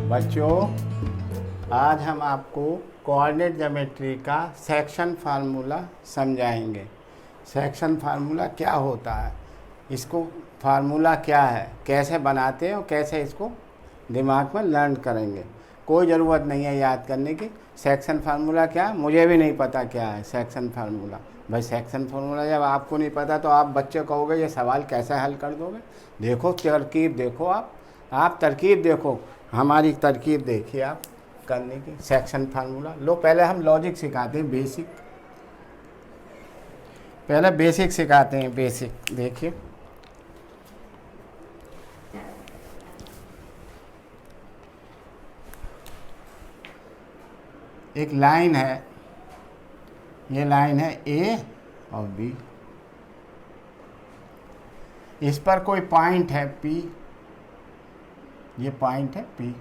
बच्चों, आज हम आपको कोऑर्डिनेट ज्योमेट्री का सेक्शन फार्मूला समझाएंगे। सेक्शन फार्मूला क्या होता है, इसको फार्मूला क्या है, कैसे बनाते हैं और कैसे इसको दिमाग में लर्न करेंगे। कोई ज़रूरत नहीं है याद करने की। सेक्शन फार्मूला क्या है, मुझे भी नहीं पता क्या है सेक्शन फार्मूला। भाई सेक्शन फार्मूला जब आपको नहीं पता तो आप बच्चे कहोगे ये सवाल कैसे हल कर दोगे। देखो तरकीब, देखो आप तरकीब देखो, हमारी तरकीब देखिए आप करने की। सेक्शन फार्मूला लो, पहले हम लॉजिक सिखाते हैं, बेसिक। पहले बेसिक सिखाते हैं, बेसिक देखिए। एक लाइन है, ये लाइन है ए और बी। इस पर कोई पॉइंट है पी, ये पॉइंट है पी।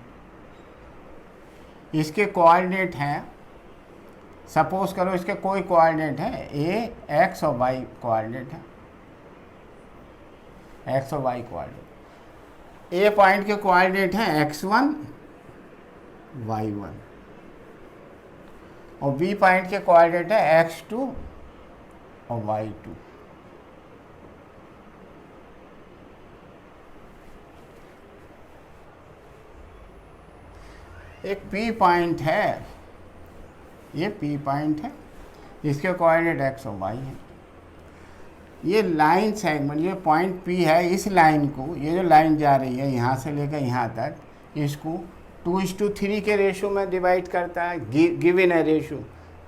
इसके कोऑर्डिनेट हैं, सपोज करो इसके कोई कोऑर्डिनेट है ए, एक्स और वाई कोऑर्डिनेट है, एक्स और वाई कोऑर्डिनेट। ए पॉइंट के कोऑर्डिनेट हैं x1 y1 और बी पॉइंट के कोऑर्डिनेट है x2 और y2। एक P पॉइंट है, ये P पॉइंट है, इसके कोऑर्डिनेट x और y है। ये लाइन सेगमेंट, ये पॉइंट P है, इस लाइन को, ये जो लाइन जा रही है यहाँ से लेकर यहाँ तक, इसको 2:3 के रेशो में डिवाइड करता है। गिवन है रेशो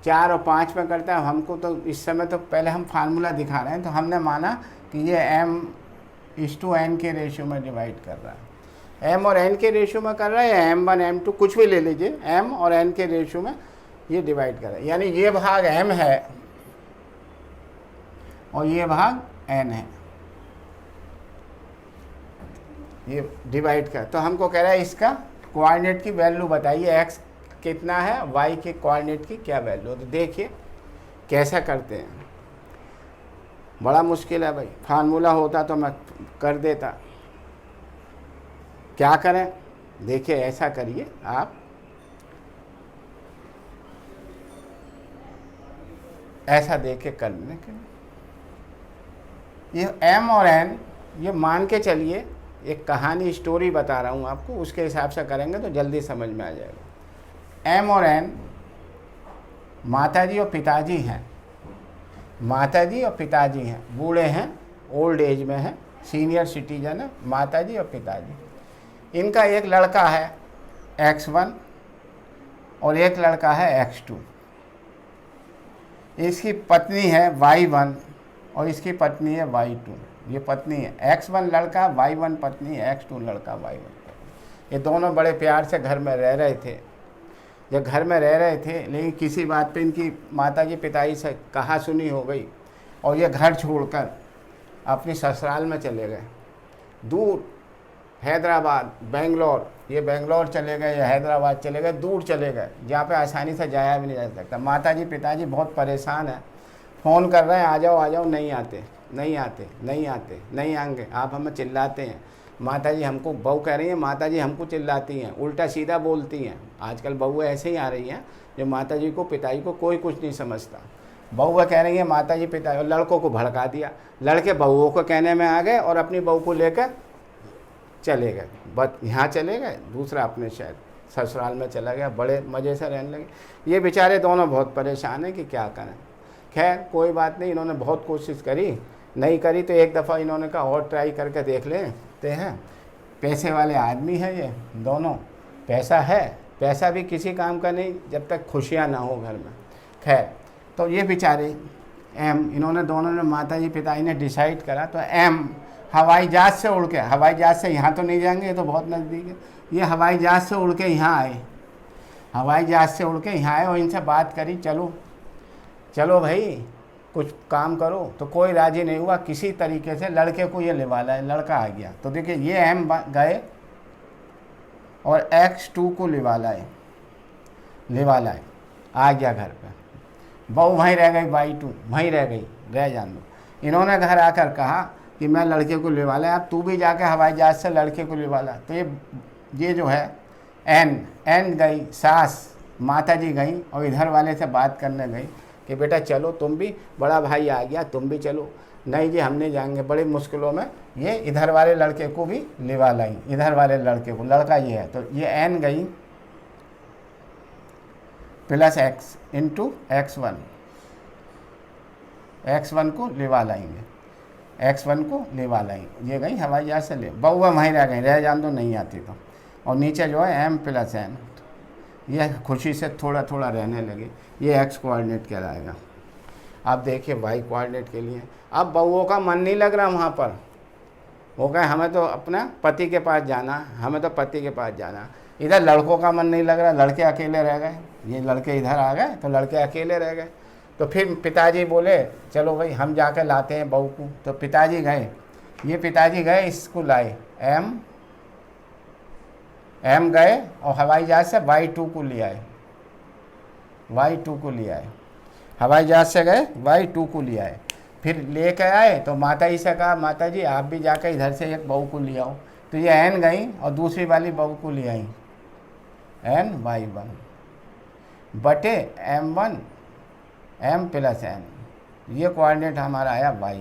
4 और 5 में करता है। हमको तो इस समय तो पहले हम फार्मूला दिखा रहे हैं तो हमने माना कि ये m:n के रेशो में डिवाइड कर रहा है। m और n के रेशो में कर रहा है या m1 m2 कुछ भी ले लीजिए, m और n के रेशो में ये डिवाइड कर रहा है। यानी ये भाग m है और ये भाग n है, ये डिवाइड कर। तो हमको कह रहा है इसका कोऑर्डिनेट की वैल्यू बताइए, x कितना है, y के कोऑर्डिनेट की क्या वैल्यू। तो देखिए कैसा करते हैं, बड़ा मुश्किल है भाई। फार्मूला होता तो मैं कर देता। क्या करें, देखिए ऐसा करिए आप, ऐसा देखे करने के। ये m और n, ये मान के चलिए एक कहानी स्टोरी बता रहा हूँ आपको, उसके हिसाब से करेंगे तो जल्दी समझ में आ जाएगा। m और n माताजी और पिताजी हैं, माताजी और पिताजी हैं, बूढ़े हैं, ओल्ड एज में हैं, सीनियर सिटीजन है, माताजी और पिताजी। इनका एक लड़का है x1 और एक लड़का है x2। इसकी पत्नी है y1 और इसकी पत्नी है y2। ये पत्नी है, x1 लड़का, y1 पत्नी, x2 लड़का, y1। ये दोनों बड़े प्यार से घर में रह रहे थे। जब घर में रह रहे थे, लेकिन किसी बात पे इनकी माताजी पिताजी से कहा सुनी हो गई और ये घर छोड़कर अपनी ससुराल में चले गए, दूर, हैदराबाद, बेंगलोर। ये बेंगलोर चले गए या हैदराबाद चले गए, दूर चले गए, जहाँ पे आसानी से जाया भी नहीं जा सकता। माताजी पिताजी बहुत परेशान हैं, फ़ोन कर रहे हैं आ जाओ आ जाओ, नहीं आते नहीं आते नहीं आते, नहीं आएंगे, आप हमें चिल्लाते हैं। माताजी हमको, बहू कह रही है माताजी हमको चिल्लाती हैं, उल्टा सीधा बोलती हैं। आजकल बहुएं ऐसे ही आ रही हैं जो माताजी को पिताजी को कोई कुछ नहीं समझता। बहुएं कह रही हैं माताजी पिताजी, और लड़कों को भड़का दिया। लड़के बहुओं को कहने में आ गए और अपनी बहू को लेकर चले गए, बस यहाँ चले गए, दूसरा अपने शहर ससुराल में चला गया, बड़े मज़े से रहने लगे। ये बेचारे दोनों बहुत परेशान हैं कि क्या करें। खैर कोई बात नहीं, इन्होंने बहुत कोशिश करी, नहीं करी तो एक दफ़ा इन्होंने कहा और ट्राई करके देख लेते हैं। पैसे वाले आदमी हैं ये दोनों, पैसा है, पैसा भी किसी काम का नहीं जब तक खुशियाँ ना हो घर में। खैर तो ये बेचारे इन्होंने दोनों ने, माताजी पिताजी ने डिसाइड करा तो हवाई जहाज़ से उड़ के, हवाई जहाज़ से यहाँ तो नहीं जाएंगे, ये तो बहुत नज़दीक है, ये हवाई जहाज़ से उड़ के यहाँ आए, हवाई जहाज़ से उड़ के यहाँ आए और इनसे बात करी, चलो चलो भाई कुछ काम करो। तो कोई राज़ी नहीं हुआ, किसी तरीके से लड़के को ये लिवा लाए, लड़का आ गया। तो देखिए ये गए और x2 को लिवा लाए, आ गया घर पे। बहू वहीं रह गई, y2 वहीं रह गई, रह जान दो। इन्होंने घर आकर कहा कि मैं लड़के को लिवा लाया, अब तू भी जाके हवाई जहाज़ से लड़के को लिवा ला। तो ये जो है एन गई, सास माता जी गई और इधर वाले से बात करने गई कि बेटा चलो तुम भी, बड़ा भाई आ गया तुम भी चलो। नहीं जी हम नहीं जाएंगे। बड़ी मुश्किलों में ये इधर वाले लड़के को भी लिवा लाई, इधर वाले लड़के को, लड़का ये है, तो ये एन गई plus x into x1, x1 को लिवा लाएंगे, x1 को लिवा लाएंगे। ये गई हवाई जहाज से ले, बउआ वहीं रह गई, रह जान दो नहीं आती तो। और नीचे जो है m प्लस n, ये खुशी से थोड़ा थोड़ा रहने लगे। ये x कोऑर्डिनेट कहलाएगा। अब देखिए y कोऑर्डिनेट के लिए, अब बउओं का मन नहीं लग रहा वहाँ पर, वो कहे हमें तो अपना पति के पास जाना, हमें तो पति के पास जाना। इधर लड़कों का मन नहीं लग रहा, लड़के अकेले रह गए। ये लड़के इधर आ गए तो लड़के अकेले रह गए। तो फिर पिताजी बोले चलो भाई हम जाके लाते हैं बहू को। तो पिताजी गए, ये पिताजी गए इसको लाए, एम गए और हवाई जहाज से y2 को ले आए, y2 को ले आए, हवाई जहाज से गए y2 को ले आए। फिर लेके आए तो माता जी से कहा माता जी आप भी जाकर इधर से एक बहू को ले आओ। तो ये एन गई और दूसरी वाली बहू को ले आई, एन y1 बटे m1 m प्लस n। ये कोऑर्डिनेट हमारा आया y,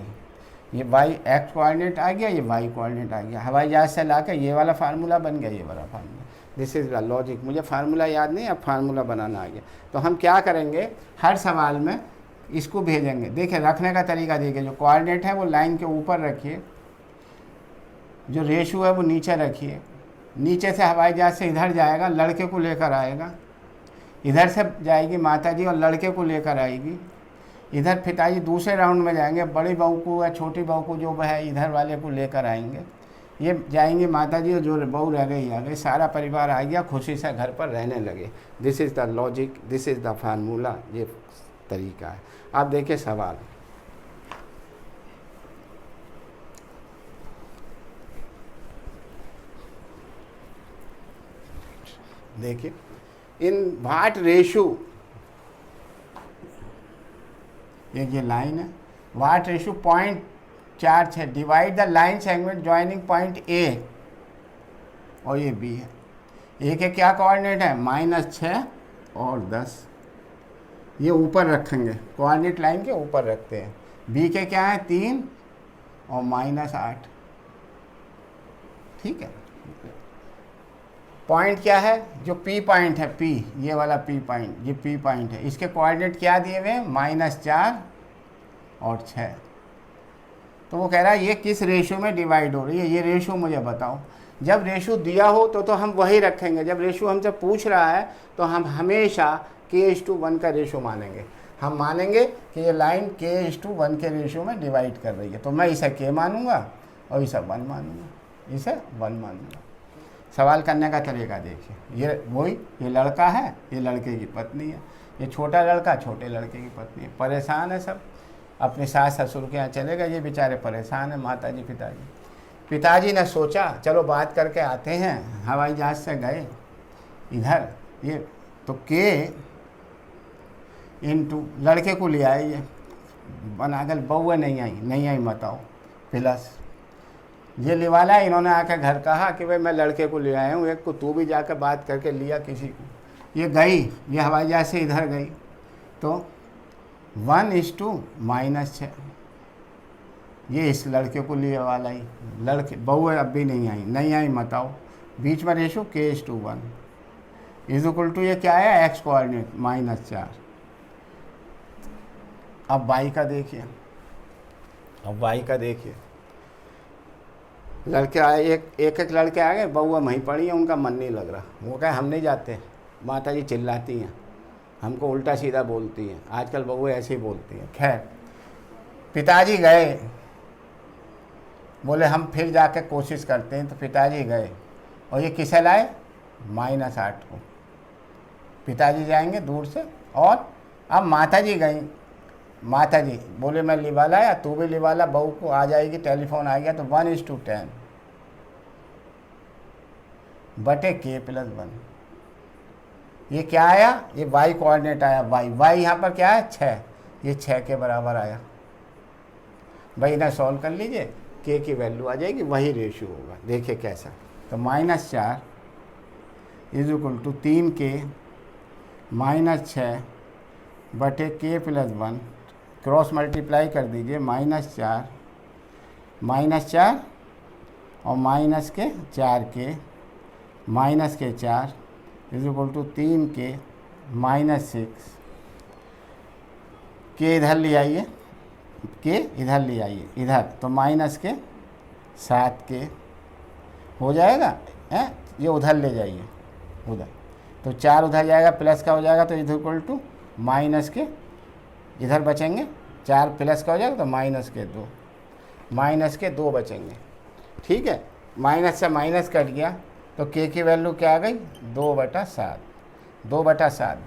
ये y x कोऑर्डिनेट आ गया, ये y कोऑर्डिनेट आ गया। हवाई जहाज से लाकर ये वाला फार्मूला बन गया, ये वाला formula. This is the logic. मुझे फार्मूला याद नहीं, अब फार्मूला बनाना आ गया। तो हम क्या करेंगे, हर सवाल में इसको भेजेंगे। देखिए रखने का तरीका देखिए, जो कोऑर्डिनेट है वो लाइन के ऊपर रखिए, जो रेशो है वो नीचे रखिए। नीचे से हवाई जहाज से इधर जाएगा, लड़के को लेकर आएगा, इधर से जाएगी माताजी और लड़के को लेकर आएगी। इधर पिताजी दूसरे राउंड में जाएंगे, बड़ी बहू को या छोटी बहू को जो है इधर वाले को लेकर आएंगे। ये जाएंगे माताजी और जो बहू रह गई आ गई, सारा परिवार आ गया, खुशी से घर पर रहने लगे। This is the logic, this is the formula, ये तरीका है। आप देखिए सवाल, देखिए इन व्हाट रेशो, ये लाइन है, what ratio 0.46 divide the line segment joining point A और ये बी है। ए के क्या कोऑर्डिनेट है, -6 और 10, ये ऊपर रखेंगे, कोऑर्डिनेट लाइन के ऊपर रखते हैं। बी के क्या है 3 और -8, ठीक है। पॉइंट क्या है, जो पी पॉइंट है, पी ये वाला पी पॉइंट, ये पी पॉइंट है, इसके कोऑर्डिनेट क्या दिए हुए हैं, -4 और 6। तो वो कह रहा है ये किस रेशो में डिवाइड हो रही है, ये रेशो मुझे बताओ। जब रेशो दिया हो तो हम वही रखेंगे। जब रेशो हमसे पूछ रहा है तो हम हमेशा k:1 का रेशो मानेंगे। हम मानेंगे कि ये लाइन k:1 के रेशो में डिवाइड कर रही है, तो मैं इसे k मानूंगा और इसे 1 मानूंगा, इसे 1 मानूंगा। सवाल करने का तरीका देखिए, ये वही, ये लड़का है, ये लड़के की पत्नी है, ये छोटा लड़का छोटे लड़के की पत्नी है। परेशान है सब, अपने सास ससुर के यहाँ चले गए, ये बेचारे परेशान है, माताजी पिताजी। पिताजी ने सोचा चलो बात करके आते हैं, हवाई जहाज से गए इधर, ये तो के इंटू लड़के को ले आए, ये बनाकर बउआ नहीं आई बताओ, प्लस ये लिवाला है। इन्होंने आकर घर कहा कि भाई मैं लड़के को ले आया हूँ, एक को तू भी जाकर बात करके लिया किसी को। ये गई, ये हवाई जहाज से इधर गई, तो 1:-6, ये इस लड़के को लिए वाला ही, लड़के बहू अब भी नहीं आई बताओ। बीच में ratio k:1 is equal to, ये क्या है x कोऑर्डिनेट -4। अब y का देखिए, लड़के आए, एक लड़के आ गए, बउआ वहीं पड़ी है, उनका मन नहीं लग रहा। वो कहे हम नहीं जाते, माताजी चिल्लाती हैं, हमको उल्टा सीधा बोलती हैं, आजकल बउआ ऐसे ही बोलती हैं। खैर पिताजी गए, बोले हम फिर जाके कोशिश करते हैं। तो पिताजी गए और ये किसे लाए, -8 को। पिताजी जाएंगे दूर से, और अब माताजी गई, माताजी बोले मैं लिवा लाया, तू भी लिवा ला, बहू को आ जाएगी, टेलीफोन आ गया, तो 1:10 बटे k+1। ये क्या आया, ये y कोऑर्डिनेट आया, y यहाँ पर क्या है 6, ये 6 के बराबर आया। भाई इन्हें सॉल्व कर लीजिए, k की वैल्यू आ जाएगी, वही रेशियो होगा। देखिए कैसा, तो -4, is equal to 3k minus 6 बटे k प्लस 1, क्रॉस मल्टीप्लाई कर दीजिए, -4 और माइनस के 4k माइनस के 4 is equal to 3k minus 6, के इधर ले आइए, के इधर ले आइए इधर, तो माइनस के 7k हो जाएगा है, ये उधर ले जाइए उधर, तो 4 उधर जाएगा, प्लस का हो जाएगा, तो इज इक्वल टू माइनस के इधर बचेंगे, 4 प्लस का हो जाएगा तो माइनस के 2 बचेंगे। ठीक है, माइनस से माइनस कट गया तो k की वैल्यू क्या आ गई 2/7।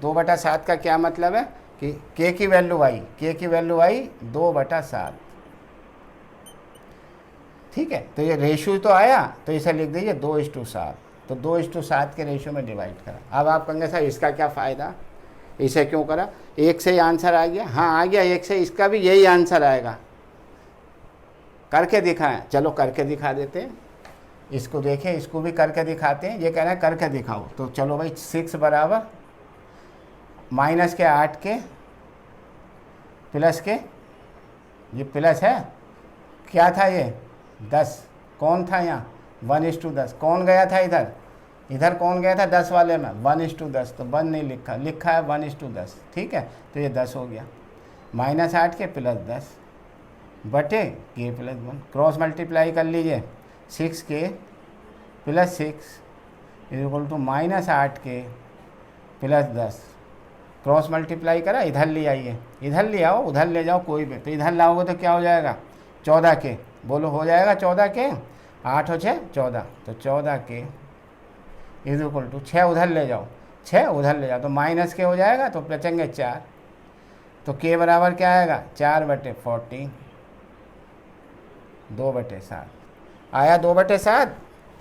2/7 का क्या मतलब है कि k की वैल्यू आई 2/7। ठीक है, तो ये रेशियो तो आया, तो इसे लिख दीजिए 2:7, तो 2:7 के रेशियो में डिवाइड करा। अब आप कहेंगे सर इसका क्या फ़ायदा, इसे क्यों करा, 1 से ही आंसर आ गया। हाँ आ गया 1 से, इसका भी यही आंसर आएगा। करके दिखाएं, चलो करके दिखा देते हैं, इसको देखें, इसको भी करके दिखाते हैं। ये कह रहे हैं करके दिखाओ, तो चलो भाई 6 बराबर माइनस के 8 के प्लस के, ये प्लस है, क्या था ये 10, कौन था यहाँ 1:10, कौन गया था इधर, इधर कौन गया था 10 वाले में 1:10, तो 1 नहीं लिखा, लिखा है 1:10। ठीक है, तो ये 10 हो गया, -8 के प्लस 10 बटे k प्लस 1, क्रॉस मल्टीप्लाई कर लीजिए, 6k plus 6 is equal to -8k plus 10, cross multiply करा, इधर ले आइए, इधर ले आओ, उधर ले जाओ कोई भी, तो इधर लाओगे तो क्या हो जाएगा 14k, बोलो हो जाएगा 14k, 8 और 6 14, तो 14k इज इक्वल टू 6 उधर ले जाओ, 6 उधर ले जाओ, तो माइनस के हो जाएगा, तो बचेंगे 4, तो k बराबर क्या आएगा 4/14, 2/7 आया, 2/7,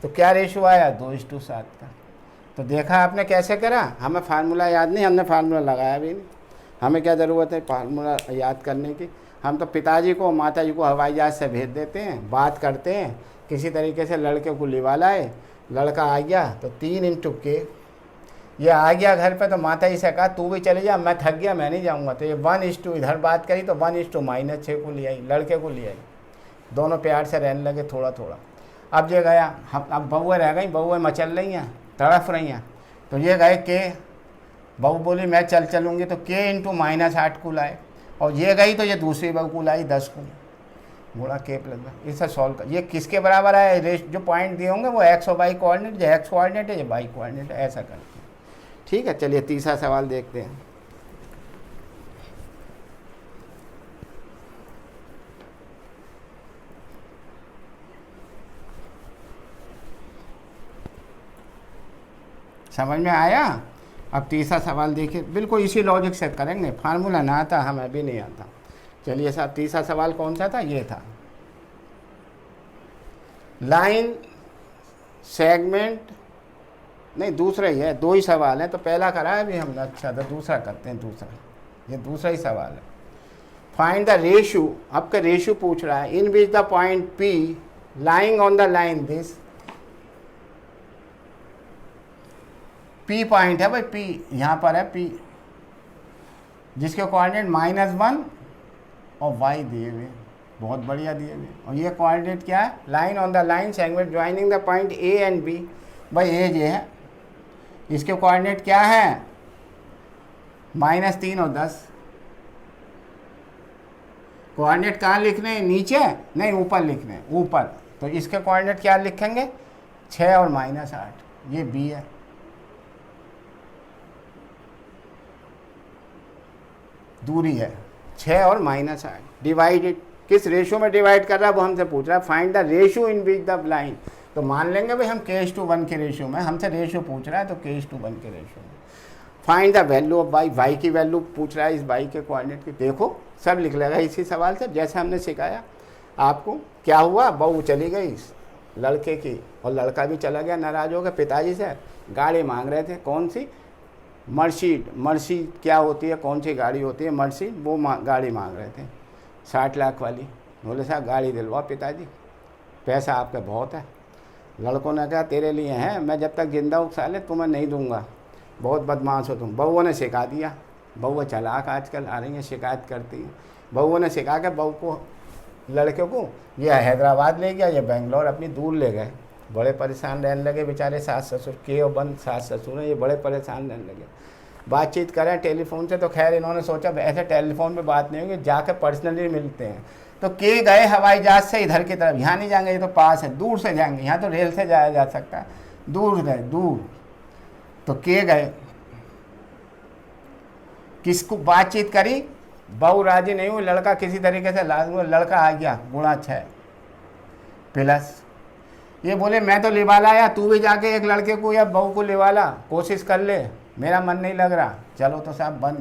तो क्या रेशो आया 2:7 का। तो देखा आपने कैसे करा, हमें फार्मूला याद नहीं, हमने फार्मूला लगाया भी नहीं, हमें क्या ज़रूरत है फार्मूला याद करने की। हम तो पिताजी को माताजी को हवाई जहाज से भेज देते हैं, बात करते हैं, किसी तरीके से लड़के को लिवा लाए, लड़का आ गया तो 3 × k, ये आ गया घर पे, तो माता जी से कहा तू भी चले जा, मैं थक गया मैं नहीं जाऊँगा, तो ये 1:2 इधर बात करी, तो 1:-6 को ले आई, लड़के को ले आई, दोनों प्यार से रहने लगे थोड़ा थोड़ा। अब ये गया, हम अब बहुएँ रह गई, बहुएँ मचल रही हैं, तड़फ रही हैं, तो ये गए के, बहू बोली मैं चलूँगी, तो k × -8 को लाए, और ये गई तो ये दूसरी बहू को लाई 10 को, गुणा k प्लस 1, इसे सॉल्व कर, ये किसके बराबर आया, रेश जो पॉइंट दिए होंगे वो x और y कोऑर्डिनेट, जो x कोऑर्डिनेट है ये y कोऑर्डिनेट है, ऐसा करते हैं। ठीक है, चलिए तीसरा सवाल देखते हैं। समझ में आया। अब तीसरा सवाल देखिए, बिल्कुल इसी लॉजिक से करेंगे, फार्मूला ना आता, हमें भी नहीं आता। चलिए साहब, तीसरा सवाल कौन सा था, ये था, लाइन सेगमेंट, नहीं दूसरा ही है, 2 ही सवाल हैं, तो पहला करा है अभी हमने, अच्छा तो दूसरा करते हैं, दूसरा, ये दूसरा ही सवाल है। फाइंड द रेशियो, आपका रेशियो पूछ रहा है, in which the point P lying on the line this, P point है भाई, P यहाँ पर है, P जिसके कोऑर्डिनेट -1 और y दिए हुए, बहुत बढ़िया दिए हुए, और ये कोऑर्डिनेट क्या है, line on the line segment joining the point A and B, भाई A ये है, इसके कोऑर्डिनेट क्या है -3 और 10, कोऑर्डिनेट कहाँ लिखने हैं, नीचे नहीं ऊपर लिखने हैं, ऊपर, तो इसके कोऑर्डिनेट क्या लिखेंगे 6 और -8, ये B है, दूरी है 6 और -8, डिवाइडेड, किस रेशियो में डिवाइड कर रहा है वो हमसे पूछ रहा है, find the ratio in which the line, तो मान लेंगे भाई हम k:1 के रेशियो में, हमसे रेशियो पूछ रहा है तो k:1 के रेशियो में। Find the value of y, y की वैल्यू पूछ रहा है इस y के कोऑर्डिनेट की, देखो सब लिख लेगा इसी सवाल से, जैसे हमने सिखाया आपको। क्या हुआ, बहू चली गई लड़के की, और लड़का भी चला गया नाराज हो गया पिताजी से, गाड़ी मांग रहे थे, कौन सी, मर्सी क्या होती है, कौन सी गाड़ी होती है मर्सी, वो गाड़ी मांग रहे थे 60 लाख वाली। बोले साहब गाड़ी दिलवा पिताजी, पैसा आपका बहुत है। लड़कों ने कहा तेरे लिए हैं, मैं जब तक जिंदा हूँ साले तुम्हें नहीं दूंगा, बहुत बदमाश हो तुम। बहुओं ने सिखा दिया, बहु चालाक आजकल आ रही हैं, शिकायत करती हैं। बहुओं ने सिखा के बहू को, लड़के को ये हैदराबाद ले गया, ये बेंगलोर अपनी दूर ले गए। बड़े परेशान रहने लगे बेचारे सास ससुर, के और बंद सास ससुर हैं, ये बड़े परेशान रहने लगे। बातचीत करें टेलीफोन से, तो खैर इन्होंने सोचा ऐसे टेलीफोन पे बात नहीं होगी, जाकर पर्सनली मिलते हैं। तो के गए हवाई जहाज से इधर की तरफ, यहाँ नहीं जाएंगे, ये तो पास है, दूर से जाएंगे, यहाँ तो रेल से जाया जा सकता है, दूर गए दूर। तो के गए, किसको बातचीत करी, बहू राजी नहीं हुई, लड़का किसी तरीके से लाजमी, लड़का आ गया गुणा 6 प्लस। ये बोले मैं तो लिवा लाया, तू भी जाके एक लड़के को या बहू को लिवा ला, कोशिश कर ले, मेरा मन नहीं लग रहा। चलो तो साहब बन,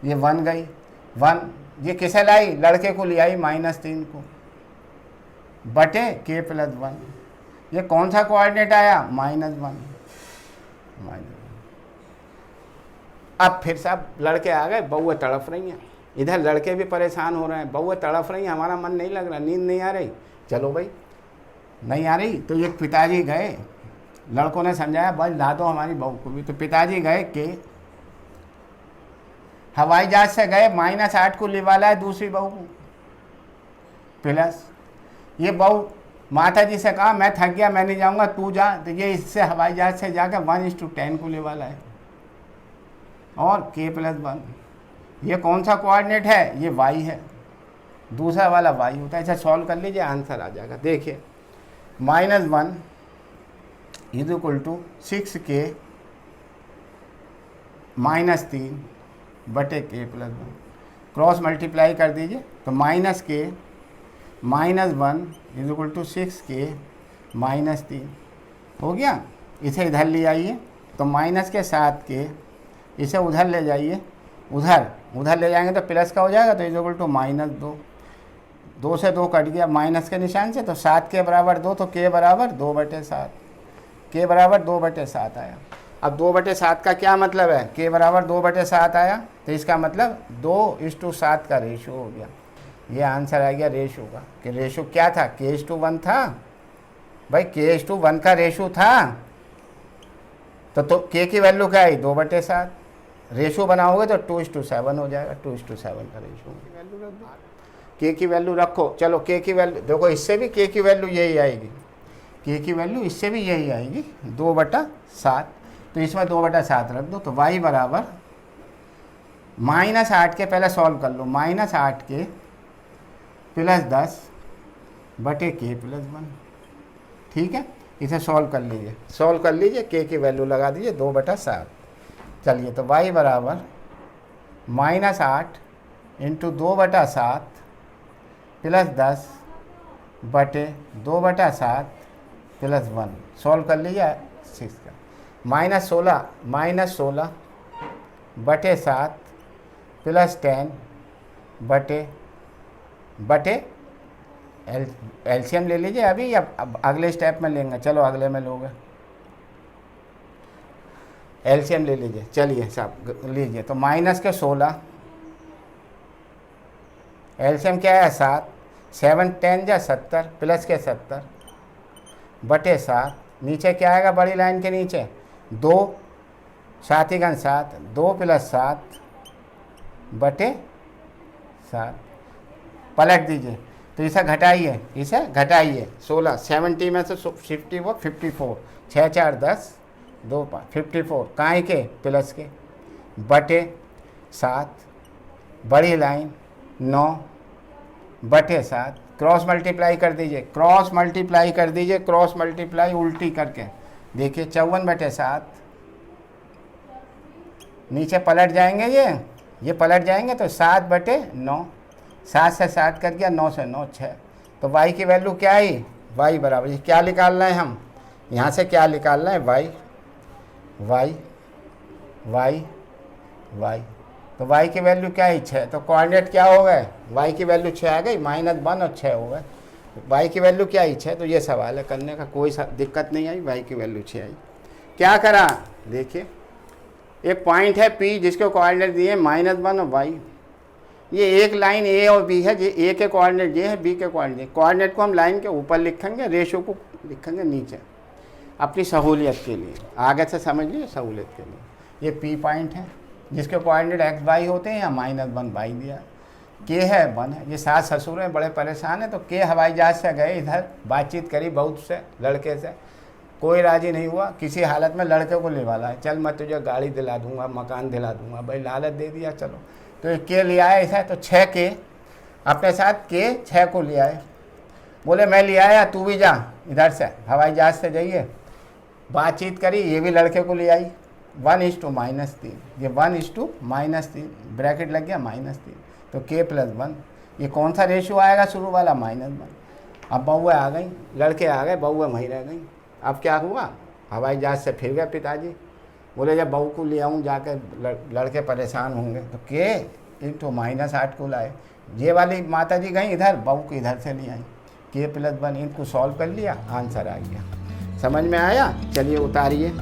ये 1 गई 1, ये किसे लाई, लड़के को ले आई -3 को, बटे k + 1। ये कौन सा कोऑर्डिनेट आया, -1। अब फिर साहब लड़के आ गए, बहुएं तड़फ रही हैं, इधर लड़के भी परेशान हो रहे हैं, बहुएं तड़फ रही हैं, हमारा मन नहीं लग रहा, नींद नहीं आ रही। चलो भाई नहीं आ रही, तो ये पिताजी गए, लड़कों ने समझाया भाई ला दो हमारी बहू को भी। तो पिताजी गए के हवाई जहाज से गए, -8 को लिवा लाए दूसरी बहू को प्लस। ये बहू माता जी से कहा मैं थक गया, मैं नहीं जाऊंगा, तू जा। तो ये इससे हवाई जहाज से जाकर 1:10 को लिवा लाए, और k + 1। ये कौन सा कोऑर्डिनेट है, ये y है, दूसरा वाला y होता है। ऐसा सॉल्व कर लीजिए, आंसर आ जाएगा। देखिए -1 = 6k -3 बटे k + 1, क्रॉस मल्टीप्लाई कर दीजिए, तो -k -1 = 6k -3 हो गया। इसे इधर ले आइए, तो माइनस के साथ के इसे उधर ले जाइए, उधर ले जाएंगे तो प्लस का हो जाएगा, तो = -2। 2 से 2 कट गया माइनस के निशान से, तो 7 के बराबर 2, तो k बराबर 2/7, k बराबर 2/7 आया। अब 2/7 का क्या मतलब है, k बराबर 2/7 आया, तो इसका मतलब 2:7 का रेशो हो गया। ये आंसर आ गया रेशो का, कि रेशो क्या था, k:1 था भाई, k:1 का रेशो था, तो k की वैल्यू क्या आई, 2/7। रेशो बनाओगे तो 2:7 हो जाएगा, 2:7 का रेशो। k की वैल्यू रखो, चलो k की वैल्यू देखो, इससे भी k की वैल्यू यही आएगी, k की वैल्यू इससे भी यही आएगी, 2/7। तो इसमें 2/7 रख दो, तो y बराबर -8 के, पहले सॉल्व कर लो, -8 के + 10 बटे k + 1। ठीक है, इसे सॉल्व कर लीजिए, k की वैल्यू लगा दीजिए 2/7। चलिए, तो y बराबर -8 × 2/7 + 10 बटे 2/7 + 1। सॉल्व कर लीजिए 6 का, -16 बटे 7 + 10 बटे एलसीएम ले लीजिए अभी, या अगले स्टेप में लेंगे, चलो अगले में लोगे, एलसीएम ले लीजिए। चलिए साहब लीजिए, तो माइनस के 16, एलसीएम क्या है 7, 7 10 जा 70, प्लस के 70 बटे 7, नीचे क्या आएगा बड़ी लाइन के नीचे 2, 7 × 7, 2 + 7 बटे 7, पलट दीजिए, तो इसे घटाइए 16, 70 में से 50 वो 54, 6 4 10, 2 5 54, काहे के प्लस के बटे 7, बड़ी लाइन 9 बटे 7, क्रॉस मल्टीप्लाई कर दीजिए, क्रॉस मल्टीप्लाई उल्टी करके देखिए, 54/7, नीचे पलट जाएंगे, ये पलट जाएंगे, तो 7/9, 7 से 7 कर गया, 9 से 9 6। तो y की वैल्यू क्या आई, y बराबर, ये क्या निकालना है हम, यहाँ से क्या निकालना है, y, तो y की वैल्यू क्या आई 6, तो कोऑर्डिनेट क्या हो गए, y की वैल्यू 6 आ गई, -1 और 6 हो गए, y की वैल्यू क्या आई 6। तो ये सवाल है करने का, कोई दिक्कत नहीं आई, y की वैल्यू 6 आई। क्या करा, देखिए एक पॉइंट है P जिसके कोऑर्डिनेट दिए -1 और y, ये एक लाइन A और B है, ये A के कोऑर्डिनेट ये है, B के कोऑर्डिनेट को हम लाइन के ऊपर लिखेंगे, रेशो को लिखेंगे नीचे। अपनी सहूलियत के लिए, आगे से समझिए, सहूलियत के लिए। ये पी पॉइंट है जिसके कोऑर्डिनेट एक्स वाई होते हैं, या -1 वाई दिया। के है 1 है। ये सास ससुर हैं, बड़े परेशान हैं, तो के हवाई जहाज से गए इधर, बातचीत करी बहुत से लड़के से, कोई राजी नहीं हुआ। किसी हालत में लड़के को ले वाला है, चल मैं तुझे गाड़ी दिला दूंगा, मकान दिला दूंगा, भाई लालच दे दिया, चलो। तो ये के ले आए ऐसा, तो 6 के अपने साथ, के 6 को ले आए। बोले मैं ले आया, तू भी जा इधर से, हवाई जहाज से जाइए। बातचीत करी, ये भी लड़के को ले आई। 1:-3, ये 1:-3, ब्रैकेट लग गया -3, तो k + 1। ये कौन सा रेशियो आएगा शुरू वाला? -1। अब बहुएं आ गई, लड़के आ गए, बहुएं वहीं रह गई। अब क्या हुआ, हवाई जहाज से फिर गए पिताजी। बोले जब बहू को ले आऊँ जाकर, लड़के परेशान होंगे, तो k × -8 को लाए। ये वाली माता जी गई इधर, बहू को इधर से ले आई, k + 1, इनको सॉल्व कर लिया, आंसर आ गया। समझ में आया? चलिए उतारिए।